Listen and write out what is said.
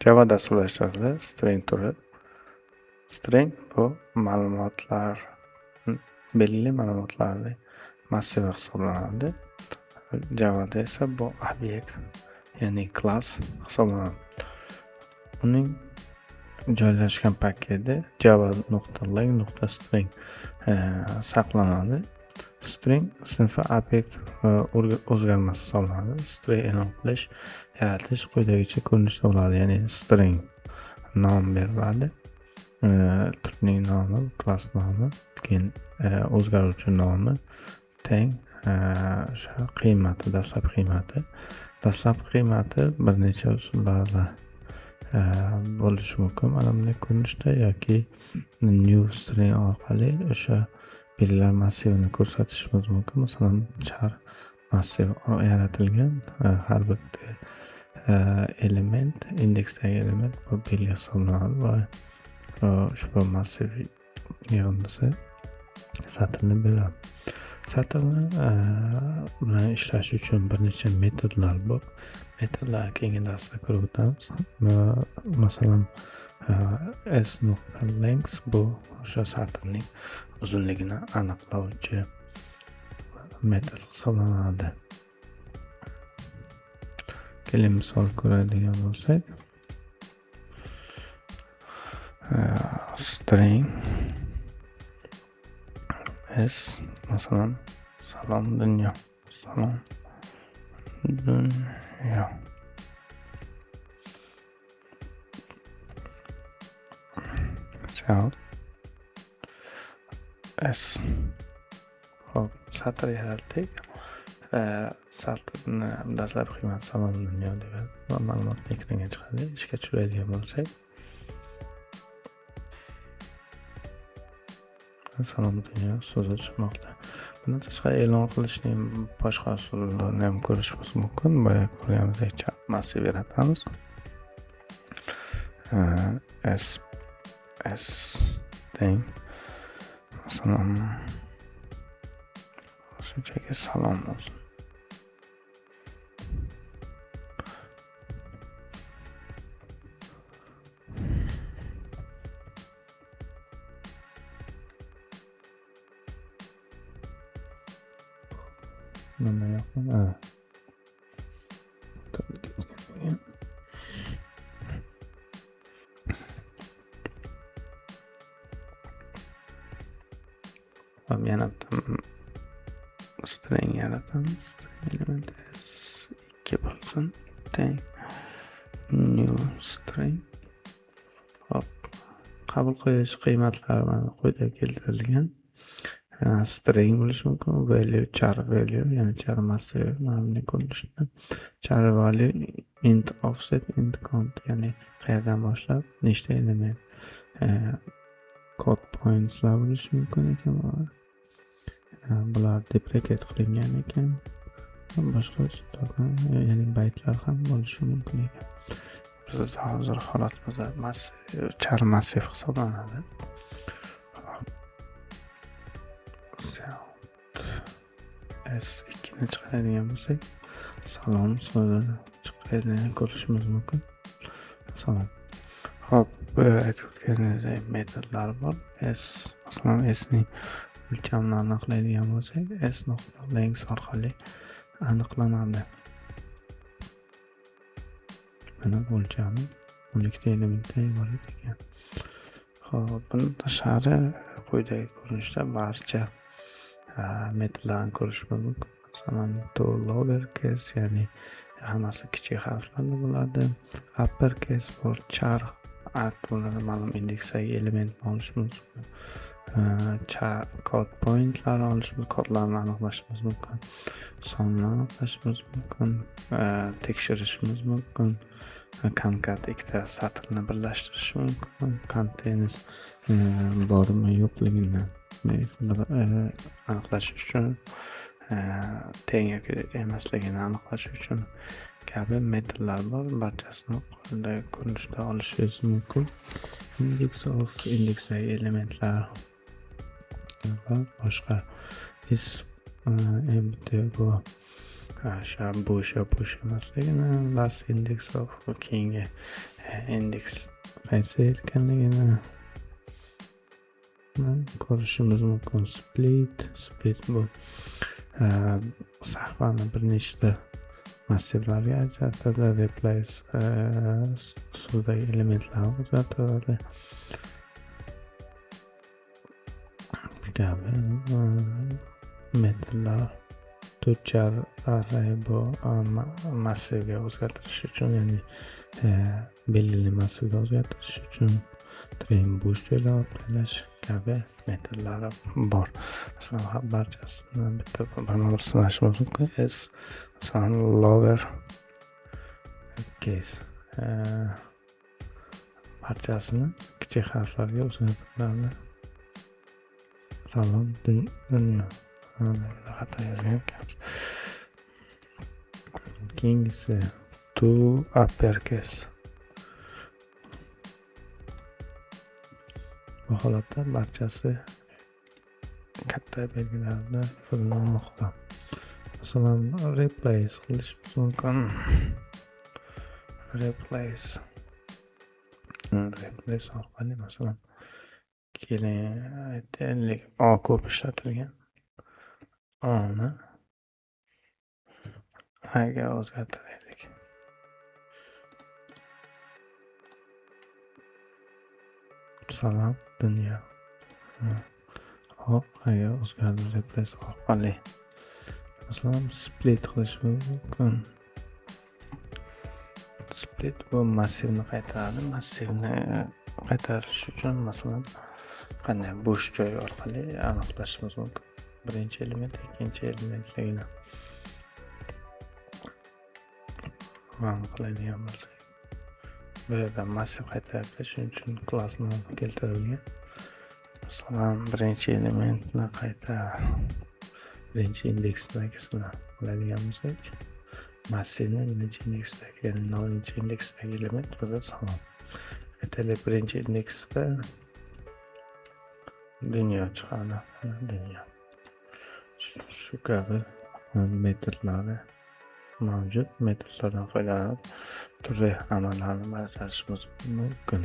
Java dasturlashtirishida string turi. String bu ma'lumotlar, belli ma'lumotlarning massivi hisoblanadi. Javada esa bu obyekt, ya'ni class hisoblanadi. Uning joylashgan paketi java.lang.string saqlanadi. String sinfi obyekt o'zgarmasi hisoblanadi. String e'lon qilish, yaratish quyidagicha ko'rinishda bo'ladi. Ya'ni string nom beriladi, turning nomi, class nomi, keyin o'zgaruvchi nomi teng o'sha qiymati, dastlabki qiymati bir necha usullarda bo'lishi mumkin. Mana bunday ko'rinishda yoki new string orqali o'sha belgilar massivini ko'rsatishimiz mumkin. Masalan, char massiv yaratilgan, har bir element, indeksdagi element bu belgi hisoblanadi va ushbu massiv yig'indisi satrni beradi. Satrni bilan ishlash uchun bir necha metodlar bor. Metodlar keyingi darsda ko'rib o'tamiz. Masalan, s.length bu o'sha satrning uzunligini aniqlovchi metod hisoblanadi. Keling misol ko'radigan bo'lsak, string s, masalan, salom dunyo. S. Hop, satr yaratdik. Satrni dastlabki qiymati salom dunyo degan va ma'lumotni ekranga chiqadi. Ishga tushiradigan bo'lsak, salom dunyo so'zi chiqmoqda. Bundan tashqari e'lon qilishning boshqa usullarini ham ko'rishimiz mumkin. Boya ko'rganimizdek massiv yaratamiz. s teng, masalan, shunchaki salom bo'lsin. Nima yoqman? Yana string yaratamiz. String element s2 bo'lsin. Teng new string. Hop, qabul qilish qiymatlari mana quyida keltirilgan. String bo'lishi mumkin, value, char value, ya'ni char massiv, mana bunday ko'rinishda. Char value, int offset, int count, ya'ni qayerdan boshlab nechta element, code pointslar bo'lishi mumkin ekan. Bular deprecate qilingan ekan. Boshqa ya'ni baytlar ham bo'lishi mumkin ekan. Bizda hozir holatimizda massiv, char massiv hisoblanadi. S2 ni chiqaradigan bo'lsak, salom so'zini chiqaradigan ko'rishimiz mumkin. Salom. Hop, bu yerda aytib o'tganimizdek metodlar bor. Masalan, s ning o'lchamini aniqlaydigan bo'lsak, s.length orqali aniqlanadi. Mana o'lchami 12 ta elementdan iborat ekan. Hop, bundan tashqari quyidagi ko'rinishda barcha metodlarni ko'rishimiz mumkin. Masalan, to lowercase, ya'ni hammasi kichik harflarda bo'ladi. Uppercase for char bo'ladi, ma'lum indeksdagi element olishimiz mumkin. Char code pointlar olishimiz, kodlarni aniqlashimiz mumkin. Sonni aniqlashimiz mumkin, tekshirishimiz mumkin. Concat ikkita satrni birlashtirish mumkin. Contains bormi yo'qligini aniqlash uchun, teng yoki emasligini aniqlash uchun kabi metodlar bor. Barchasini qanday ko'rinishda olishingiz mumkin. Indeksdagi elementlar va boshqa empty bu o'sha bo'sh emasligini, last index of keyingi index qaysi ekanligini ko'rishimiz mumkin. Split bu sahifani bir nechta massivlarga ajratadi. Replace ustidagi elementlarni o'zgartiradi kabi metodlar. To'rtchar array bu massivga o'zgartirish uchun, ya'ni belgili massivga o'zgartirish uchun train bo'sh joylarni tanlash kabi metodlari bor. Masalan, barchasini bitta bir sinashimiz mumkin. Masalan, lower case barchasini kichik harflarga o'zgartiradi. Salom dunyo xato yozgan ekan. Keyingisi to uppercase. Bu holatda barchasi katta belgilarda foydalanmoqda. Masalan, replace qilishimiz mumkin. Replace orqali masalan aytaylik O ko'p ishlatilgan, O'ni Aga o'zgartiraylik. Salom dunyo. Hop, Aga o'zgartirib replace orqali. Masalan, split qilish mumkin. Split bu massivni qaytaradi. Massivni qaytarish uchun masalan qanday bo'sh joy orqali aniqlashimiz mumkin. Birinchi element, ikkinchi elementligini ma'lum qiladigan bo'lsak, bu yerda massiv qaytaryapti, shuning uchun class nomi keltirilgan. Masalan, birinchi elementni birinchi indeksdagisini qiladigan bo'lsak, massivni birinchi indeksdagi, ya'ni 0-indeksdagi element bizda salom. Aytaylik, birinchi indeksda dunyo chiqadi. Dunyo. Shu kabi metodlari mavjud. Metodlardan foydalanib turli amallarni bajarishimiz mumkin.